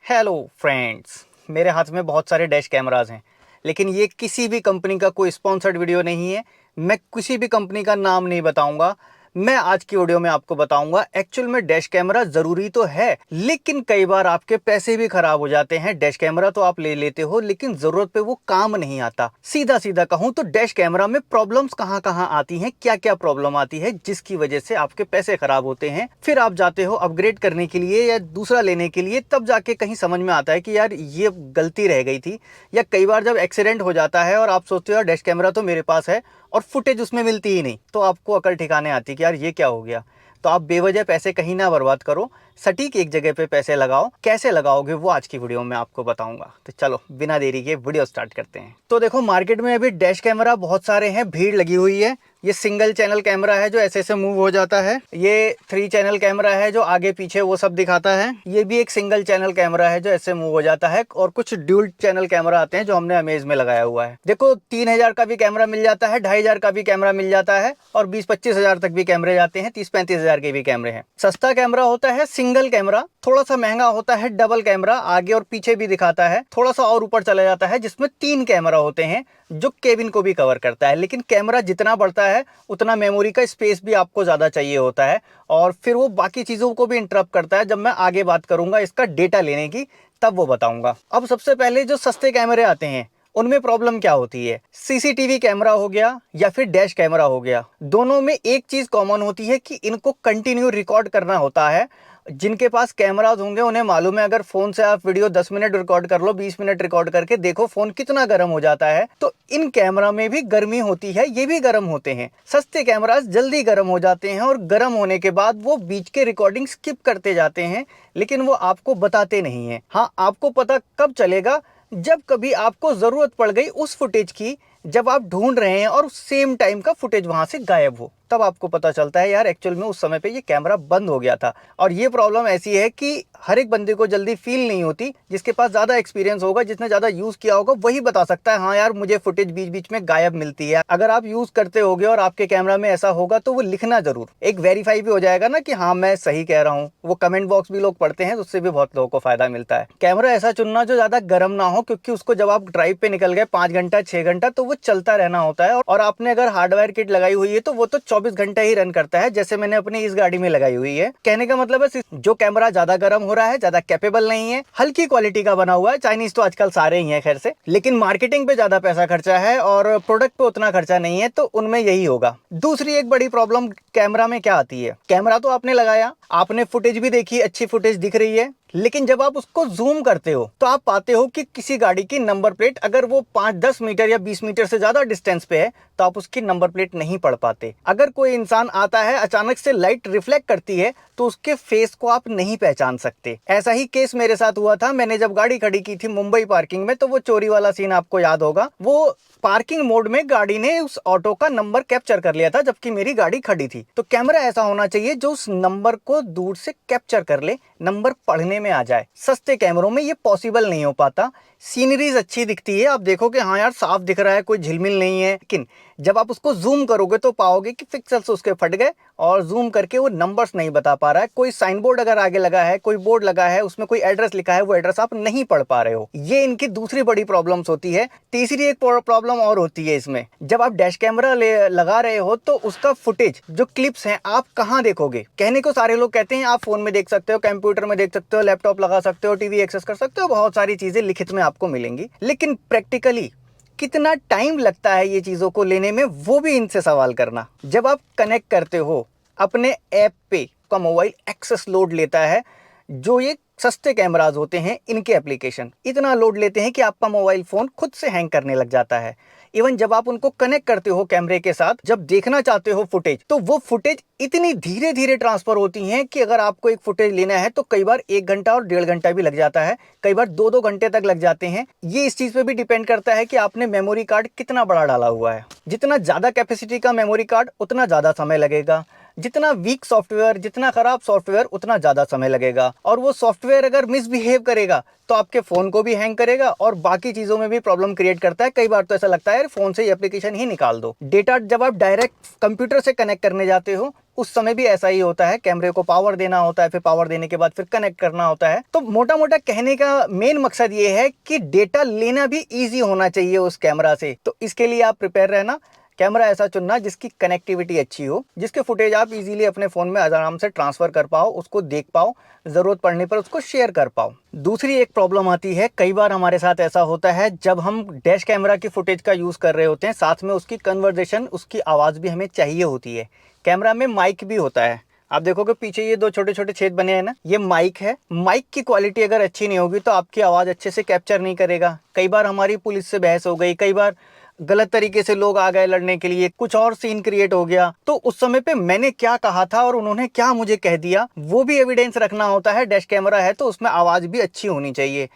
Hello friends, मेरे हाथ में बहुत सारे डैश कैमरास हैं, लेकिन ये किसी भी कंपनी का कोई स्पॉन्सर्ड वीडियो नहीं है। मैं किसी भी कंपनी का नाम नहीं बताऊंगा। मैं आज की वीडियो में आपको बताऊंगा एक्चुअल में डैश कैमरा ज़रूरी तो है, लेकिन कई बार आपके पैसे भी खराब हो जाते हैं। डैश कैमरा तो आप ले लेते हो, लेकिन ज़रूरत पे वो काम नहीं आता। सीधा सीधा कहूँ तो डैश कैमरा में प्रॉब्लम्स कहाँ कहाँ आती हैं, क्या क्या प्रॉब्लम आती है जिसकी वजह से आपके पैसे खराब होते हैं। फिर आप जाते हो अपग्रेड करने के लिए या दूसरा लेने के लिए, तब जाके कहीं समझ में आता है कि यार ये गलती रह गई थी। या कई बार जब एक्सीडेंट हो जाता है और आप सोचते हो यार डैश कैमरा तो मेरे पास है और फुटेज उसमें मिलती ही नहीं, तो आपको अकल ठिकाने आती है कि यार ये क्या हो गया। तो आप बेवजह पैसे कहीं ना बर्बाद करो, सटीक एक जगह पे पैसे लगाओ। कैसे लगाओगे वो आज की वीडियो में आपको बताऊंगा। तो चलो बिना देरी के वीडियो स्टार्ट करते हैं। तो देखो, मार्केट में अभी डैश कैमरा बहुत सारे हैं, भीड़ लगी हुई है। ये सिंगल चैनल कैमरा है जो ऐसे मूव हो जाता है। ये 3 चैनल कैमरा है जो आगे पीछे वो सब दिखाता है। ये भी एक सिंगल चैनल कैमरा है जो ऐसे मूव हो जाता है। और कुछ ड्यूल चैनल कैमरा आते हैं जो हमने अमेज में लगाया हुआ है। देखो, 3000 का भी कैमरा मिल जाता है, 2500 का भी कैमरा मिल जाता है और 20-25 हजार तक भी कैमरे जाते हैं। 30-35 हजार के भी कैमरे हैं। सस्ता कैमरा होता है सिंगल कैमरा, थोड़ा सा महंगा होता है डबल कैमरा, आगे और पीछे भी दिखाता है। थोड़ा सा और ऊपर चला जाता है जिसमें 3 कैमरा होते हैं जो केबिन को भी कवर करता है। लेकिन कैमरा जितना बढ़ता है उतना मेमोरी का स्पेस भी आपको ज़्यादा चाहिए होता है और फिर वो बाकी चीज़ों को भी इंटरप्ट करता है। जब मैं आगे बात करूंगा इसका डेटा लेने की, तब वो बताऊंगा। अब सबसे पहले जो सस्ते कैमरे आते हैं उनमें प्रॉब्लम क्या होती है। सीसीटीवी कैमरा हो गया या फिर डैश कैमरा हो गया, दोनों में एक चीज़ कॉमन होती है कि इनको कंटिन्यू रिकॉर्ड करना होता है। जिनके पास कैमराज होंगे उन्हें मालूम है, अगर फोन से आप वीडियो 10 मिनट रिकॉर्ड कर लो, 20 मिनट रिकॉर्ड करके देखो फोन कितना गर्म हो जाता है। तो इन कैमरा में भी गर्मी होती है, ये भी गर्म होते हैं। सस्ते कैमराज जल्दी गर्म हो जाते हैं और गर्म होने के बाद वो बीच के रिकॉर्डिंग स्किप करते जाते हैं, लेकिन वो आपको बताते नहीं है। हाँ, आपको पता कब चलेगा, जब कभी आपको जरूरत पड़ गई उस फुटेज की, जब आप ढूंढ रहे हैं और सेम टाइम का फुटेज वहां से गायब हो, तब आपको पता चलता है यार एक्चुअल में उस समय पे ये कैमरा बंद हो गया था। और ये प्रॉब्लम ऐसी है कि हर एक बंदे को जल्दी फील नहीं होती। जिसके पास ज्यादा एक्सपीरियंस होगा, जिसने ज्यादा यूज किया होगा, वही बता सकता है हाँ यार मुझे फुटेज बीच बीच में गायब मिलती है। अगर आप यूज करते होगे और आपके कैमरा में ऐसा होगा तो वो लिखना जरूर, एक वेरीफाई भी हो जाएगा ना कि हाँ मैं सही कह रहा हूँ। वो कमेंट बॉक्स भी लोग पढ़ते हैं, उससे भी बहुत लोगों को फायदा मिलता है। कैमरा ऐसा चुनना जो ज्यादा गर्म ना हो, क्योंकि उसको जब आप ड्राइव पे निकल गए 5 घंटा 6 घंटा तो वो चलता रहना होता है। और आपने अगर हार्डवेयर किट लगाई हुई है तो वो तो 24 घंटा ही रन करता है, जैसे मैंने अपनी इस गाड़ी में लगाई हुई है। कहने का मतलब है जो कैमरा ज्यादा गर्म हो रहा है, ज्यादा कैपेबल नहीं है, हल्की क्वालिटी का बना हुआ है, चाइनीज तो आजकल सारे ही हैं खैर से, लेकिन मार्केटिंग पे ज्यादा पैसा खर्चा है और प्रोडक्ट पे उतना खर्चा नहीं है, तो उनमें यही होगा। दूसरी एक बड़ी प्रॉब्लम कैमरा में क्या आती है, कैमरा तो आपने लगाया, आपने फुटेज भी देखी, अच्छी फुटेज दिख रही है, लेकिन जब आप उसको जूम करते हो तो आप पाते हो कि किसी गाड़ी की नंबर प्लेट अगर वो 5-10 मीटर या 20 मीटर से ज्यादा डिस्टेंस पे है तो आप उसकी नंबर प्लेट नहीं पढ़ पाते। अगर कोई इंसान आता है, अचानक से लाइट रिफ्लेक्ट करती है तो उसके फेस को आप नहीं पहचान सकते। ऐसा ही केस मेरे साथ हुआ था। मैंने जब गाड़ी खड़ी की थी मुंबई पार्किंग में, तो वो चोरी वाला सीन आपको याद होगा। वो पार्किंग मोड में गाड़ी ने उस ऑटो का नंबर कैप्चर कर लिया था जबकि मेरी गाड़ी खड़ी थी। तो कैमरा ऐसा होना चाहिए जो उस नंबर को दूर से कैप्चर कर ले, नंबर पढ़ने में आ जाए। सस्ते कैमरों में ये पॉसिबल नहीं हो पाता। सीनरीज अच्छी दिखती है, आप देखो कि हाँ यार साफ दिख रहा है, कोई झिलमिल नहीं है, लेकिन जब आप उसको जूम करोगे तो पाओगे कि पिक्सेल्स उसके फट गए और जूम करके वो नंबर्स नहीं बता पा रहा है। कोई साइन बोर्ड अगर आगे लगा है, कोई बोर्ड लगा है, उसमें कोई एड्रेस लिखा है, वो एड्रेस आप नहीं पढ़ पा रहे हो। ये इनकी दूसरी बड़ी प्रॉब्लम्स होती है। तीसरी एक प्रॉब्लम और होती है इसमें, जब आप डैश कैमरा लगा रहे हो तो उसका फुटेज जो क्लिप्स हैं आप कहाँ देखोगे। कहने को सारे लोग कहते हैं आप फोन में देख सकते हो, कंप्यूटर में देख सकते हो, लैपटॉप लगा सकते हो, टीवी एक्सेस कर सकते हो, बहुत सारी चीजें लिखित में आपको मिलेंगी, लेकिन प्रैक्टिकली कितना टाइम लगता है ये चीज़ों को लेने में, वो भी इनसे सवाल करना। जब आप कनेक्ट करते हो अपने ऐप पे, का मोबाइल एक्सेस लोड लेता है। जो ये सस्ते कैमराज होते हैं इनके एप्लीकेशन इतना लोड लेते हैं कि आपका मोबाइल फ़ोन खुद से हैंग करने लग जाता है। इवन जब आप उनको कनेक्ट करते हो कैमरे के साथ, जब देखना चाहते हो फुटेज, तो वो फुटेज इतनी धीरे धीरे ट्रांसफर होती हैं कि अगर आपको एक फुटेज लेना है तो कई बार 1 घंटा और 1.5 घंटा भी लग जाता है, कई बार 2-2 घंटे तक लग जाते हैं। ये इस चीज़ पे भी डिपेंड करता है कि आपने मेमोरी कार्ड कितना बड़ा डाला हुआ है। जितना ज़्यादा कैपेसिटी का मेमोरी कार्ड उतना ज़्यादा समय लगेगा, जितना वीक सॉफ्टवेयर, जितना खराब सॉफ्टवेयर, उतना ज़्यादा समय लगेगा। और वो सॉफ्टवेयर अगर मिसबिहेव करेगा तो आपके फ़ोन को भी हैंग करेगा और बाकी चीज़ों में भी प्रॉब्लम क्रिएट करता है। कई बार तो ऐसा लगता है यार फ़ोन से ही एप्लीकेशन ही निकाल दो। डेटा जब आप डायरेक्ट कंप्यूटर से कनेक्ट करने जाते हो उस समय भी ऐसा ही होता है। कैमरे को पावर देना होता है, फिर पावर देने के बाद फिर कनेक्ट करना होता है। तो मोटा मोटा कहने का मेन मकसद ये है कि डेटा लेना भी ईजी होना चाहिए उस कैमरा से। तो इसके लिए आप प्रिपेयर रहना। कैमरा ऐसा चुनना जिसकी कनेक्टिविटी अच्छी हो, जिसके फुटेज आप इजीली अपने फ़ोन में आराम से ट्रांसफ़र कर पाओ, उसको देख पाओ, ज़रूरत पड़ने पर उसको शेयर कर पाओ। दूसरी एक प्रॉब्लम आती है, कई बार हमारे साथ ऐसा होता है जब हम डैश कैमरा की फुटेज का यूज़ कर रहे होते हैं, साथ में उसकी कन्वर्जेशन, उसकी आवाज़ भी हमें चाहिए होती है। कैमरा में माइक भी होता है। आप देखोगे पीछे ये दो छोटे छोटे छेद बने हैं ना, ये माइक है। माइक की क्वालिटी अगर अच्छी नहीं होगी तो आपकी आवाज़ अच्छे से कैप्चर नहीं करेगा। कई बार हमारी पुलिस से बहस हो गई, कई बार गलत तरीके से लोग आ गए लड़ने के लिए, कुछ और सीन क्रिएट हो गया, तो उस समय पे मैंने क्या कहा था और उन्होंने क्या मुझे कह दिया, वो भी एविडेंस रखना होता है। डैश कैमरा है तो उसमें आवाज़ भी अच्छी होनी चाहिए।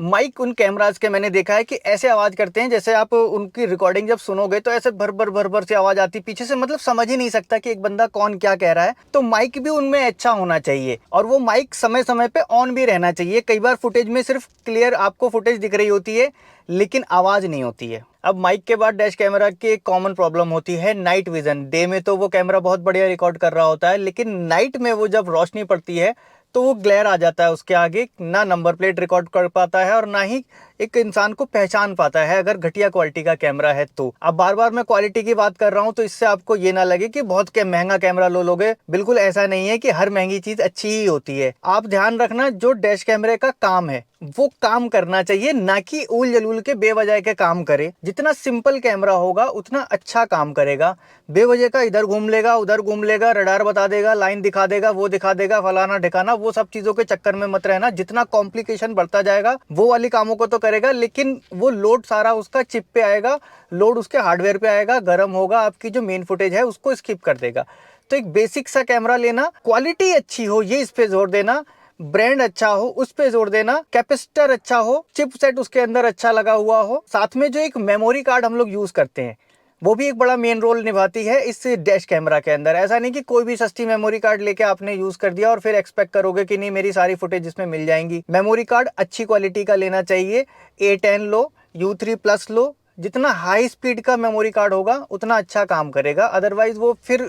माइक उन कैमराज के मैंने देखा है कि ऐसे आवाज़ करते हैं जैसे आप उनकी रिकॉर्डिंग जब सुनोगे तो ऐसे भर भर से आवाज़ आती पीछे से, मतलब समझ ही नहीं सकता कि एक बंदा कौन क्या कह रहा है। तो माइक भी उनमें अच्छा होना चाहिए और वो माइक समय समय पे ऑन भी रहना चाहिए। कई बार फुटेज में सिर्फ क्लियर आपको फुटेज दिख रही होती है लेकिन आवाज़ नहीं होती है। अब माइक के बाद डैश कैमरा की एक कॉमन प्रॉब्लम होती है नाइट विजन। डे में तो वो कैमरा बहुत बढ़िया रिकॉर्ड कर रहा होता है, लेकिन नाइट में वो जब रोशनी पड़ती है तो वो ग्लेयर आ जाता है उसके आगे, ना नंबर प्लेट रिकॉर्ड कर पाता है और ना ही एक इंसान को पहचान पाता है अगर घटिया क्वालिटी का कैमरा है तो। अब बार बार मैं क्वालिटी की बात कर रहा हूं तो इससे आपको ये ना लगे कि बहुत महंगा कैमरा लो लोगे, बिल्कुल ऐसा नहीं है कि हर महंगी चीज अच्छी ही होती है। आप ध्यान रखना जो डैश कैमरे का काम है वो काम करना चाहिए, ना कि उल जलूल के बेवजह के काम करे। जितना सिंपल कैमरा होगा उतना अच्छा काम करेगा। बेवजह का इधर घूम लेगा उधर घूम लेगा, रडार बता देगा, लाइन दिखा देगा, वो दिखा देगा, फलाना ठिकाना, वो सब चीजों के चक्कर में मत रहना। जितना कॉम्प्लिकेशन बढ़ता जाएगा वो वाली कामों को तो करेगा, लेकिन वो लोड सारा उसका चिप पे आएगा, लोड उसके हार्डवेयर पे आएगा, गर्म होगा, आपकी जो मेन फुटेज है उसको स्किप कर देगा। तो एक बेसिक सा कैमरा लेना, क्वालिटी अच्छी हो ये इस पे जोर देना, ब्रांड अच्छा हो उस पे जोर देना, कैपेसिटर अच्छा हो, चिप सेट उसके अंदर अच्छा लगा हुआ हो, साथ में जो एक मेमोरी कार्ड हम लोग यूज करते हैं वो भी एक बड़ा मेन रोल निभाती है इस डैश कैमरा के अंदर। ऐसा नहीं कि कोई भी सस्ती मेमोरी कार्ड लेके आपने यूज कर दिया और फिर एक्सपेक्ट करोगे कि नहीं मेरी सारी फुटेज इसमें मिल जाएंगी। मेमोरी कार्ड अच्छी क्वालिटी का लेना चाहिए। A10 लो, U3 प्लस लो, जितना हाई स्पीड का मेमोरी कार्ड होगा उतना अच्छा काम करेगा, अदरवाइज वो फिर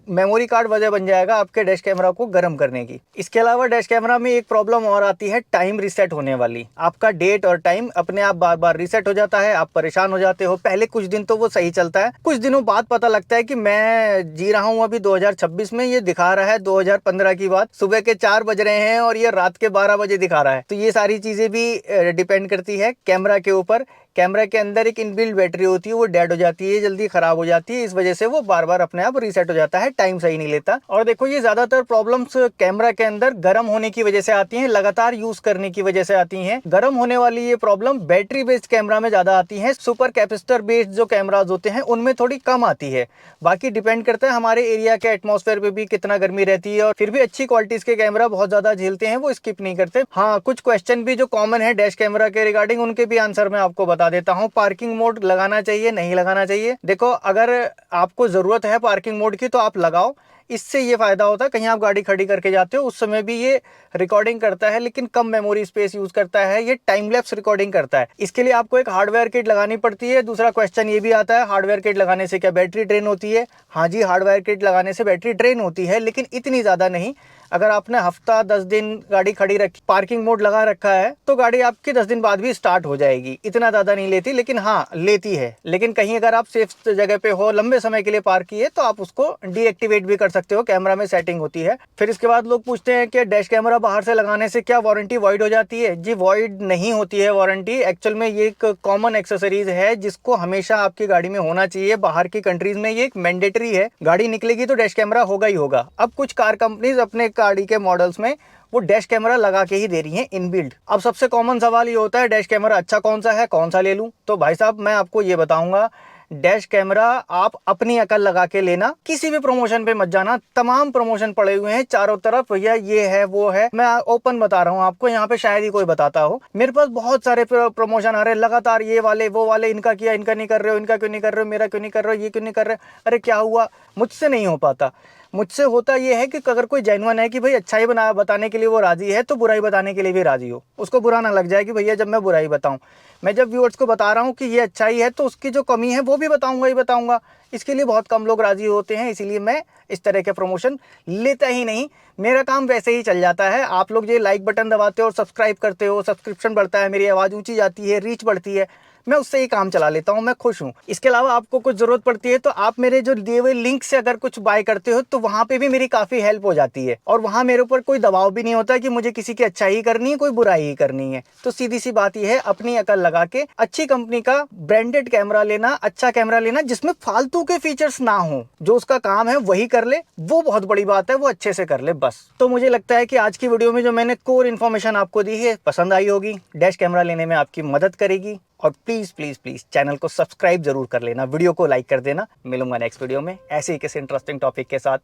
मेमोरी कार्ड वजह बन जाएगा आपके डैश कैमरा को गर्म करने की। इसके अलावा डैश कैमरा में एक प्रॉब्लम और आती है टाइम रीसेट होने वाली। आपका डेट और टाइम अपने आप बार बार रीसेट हो जाता है, आप परेशान हो जाते हो। पहले कुछ दिन तो वो सही चलता है, कुछ दिनों बाद पता लगता है कि मैं जी रहा हूँ अभी 2026 में, ये दिखा रहा है 2015 की बात, सुबह के 4 बज रहे हैं और ये रात के 12 बजे दिखा रहा है। तो ये सारी चीजें भी डिपेंड करती है कैमरा के ऊपर। कैमरा के अंदर एक इनबिल्ट बैटरी होती है, वो डेड हो जाती है, जल्दी खराब हो जाती है, इस वजह से वो बार बार अपने आप रीसेट हो जाता है, टाइम सही नहीं लेता। और देखो ये ज्यादातर प्रॉब्लम्स कैमरा के अंदर गर्म होने की वजह से आती हैं, लगातार यूज करने की वजह से आती हैं। गर्म होने वाली ये प्रॉब्लम बैटरी बेस्ड कैमरा में ज्यादा आती है, सुपर कैपेसिटर बेस्ड जो कैमराज होते हैं उनमें थोड़ी कम आती है। बाकी डिपेंड करता है हमारे एरिया के एटमॉस्फेयर पे भी कितना गर्मी रहती है, और फिर भी अच्छी क्वालिटीज के कैमरा बहुत ज्यादा झेलते हैं, वो स्किप नहीं करते। हाँ, कुछ क्वेश्चन भी जो कॉमन है डैश कैमरा के रिगार्डिंग, उनके भी आंसर मैं आपको बता देता हूँ। पार्किंग मोड लगाना चाहिए नहीं लगाना चाहिए? देखो अगर आपको जरूरत है पार्किंग मोड की तो आप लगाओ, इससे ये फायदा होता है कहीं आप गाड़ी खड़ी करके जाते हो उस समय भी ये रिकॉर्डिंग करता है, लेकिन कम मेमोरी स्पेस यूज करता है, ये टाइम लैप्स रिकॉर्डिंग करता है। इसके लिए आपको एक हार्डवेयर किट लगानी पड़ती है। दूसरा क्वेश्चन ये भी आता है हार्डवेयर किट लगाने से क्या बैटरी ड्रेन होती है? हाँ जी, हार्डवेयर किट लगाने से बैटरी ड्रेन होती है, लेकिन इतनी ज्यादा नहीं। अगर आपने हफ्ता 10 दिन गाड़ी खड़ी रखी, पार्किंग मोड लगा रखा है, तो गाड़ी आपकी 10 दिन बाद भी स्टार्ट हो जाएगी। इतना ज्यादा नहीं लेती, लेकिन हाँ लेती है। लेकिन कहीं अगर आप सेफ जगह पे हो, लंबे समय के लिए पार्क किए, तो आप उसको डीएक्टिवेट भी कर सकते हो, कैमरा में सेटिंग होती है। फिर इसके बाद लोग पूछते हैं कि डैश कैमरा बाहर से लगाने से क्या वारंटी वॉइड हो जाती है? जी वॉइड नहीं होती है वारंटी। एक्चुअल में ये एक कॉमन एक्सेसरीज है जिसको हमेशा आपकी गाड़ी में होना चाहिए। बाहर की कंट्रीज में ये एक मैंडेटरी है, गाड़ी निकलेगी तो डैश कैमरा होगा ही होगा। अब कुछ कार कंपनीज अपने गाड़ी के मॉडल्स में वो डैश कैमरा लगा के ही दे रही हैं इनबिल्ट। अब सबसे कॉमन सवाल ये होता है डैश कैमरा अच्छा कौन सा है, कौन सा ले लूं? तो भाई साहब मैं आपको ये बताऊंगा, डैश कैमरा आप अपनी अकल लगा के लेना, किसी भी प्रमोशन पे मत जाना। तमाम प्रमोशन पड़े हुए हैं चारों तरफ, भैया ये है वो है। मैं ओपन बता रहा हूँ आपको, यहाँ पे शायद ही कोई बताता हो। मेरे पास बहुत सारे प्रमोशन आ रहे हैं लगातार, ये वाले वो वाले, इनका किया इनका नहीं कर रहे हो, इनका क्यों नहीं कर रहे हो, मेरा क्यों नहीं कर रहे हो, ये क्यों नहीं कर रहे हो। अरे क्या हुआ? मुझसे नहीं हो पाता। मुझसे होता ये है कि अगर कोई जेन्युइन है कि भाई अच्छाई बताने के लिए वो राजी है तो बुराई बताने के लिए भी राजी हो, उसको बुरा ना लग जाए कि भैया जब मैं बुराई बताऊं। मैं जब व्यूअर्स को बता रहा हूं कि ये अच्छाई है तो उसकी जो कमी है वो भी बताऊंगा ही बताऊंगा। इसके लिए बहुत कम लोग राजी होते हैं, इसीलिए मैं इस तरह के प्रमोशन लेता ही नहीं। मेरा काम वैसे ही चल जाता है। आप लोग ये लाइक बटन दबाते हो और सब्सक्राइब करते हो, सब्सक्रिप्शन बढ़ता है, मेरी आवाज़ ऊंची जाती है, रीच बढ़ती है, मैं उससे ही काम चला लेता हूँ, मैं खुश हूँ। इसके अलावा आपको कुछ ज़रूरत पड़ती है तो आप मेरे जो दिए हुए लिंक से अगर कुछ बाय करते हो तो वहाँ पे भी मेरी काफ़ी हेल्प हो जाती है, और वहाँ मेरे ऊपर कोई दबाव भी नहीं होता कि मुझे किसी की अच्छाई ही करनी है, कोई बुराई ही करनी है। तो सीधी सी बात यह है, अपनी अकल लगा के अच्छी कंपनी का ब्रांडेड कैमरा लेना, अच्छा कैमरा लेना जिसमें फालतू के फीचर्स ना हो, जो उसका काम है वही कर ले, वो बहुत बड़ी बात है, वो अच्छे से कर ले बस। तो मुझे लगता है कि आज की वीडियो में जो मैंने कोर इन्फॉर्मेशन आपको दी है पसंद आई होगी, डैश कैमरा लेने में आपकी मदद करेगी। और प्लीज़ प्लीज़ प्लीज़ चैनल को सब्सक्राइब जरूर कर लेना, वीडियो को लाइक कर देना। मिलूंगा नेक्स्ट वीडियो में ऐसे ही किसी इंटरेस्टिंग टॉपिक के साथ।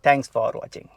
Thanks for watching.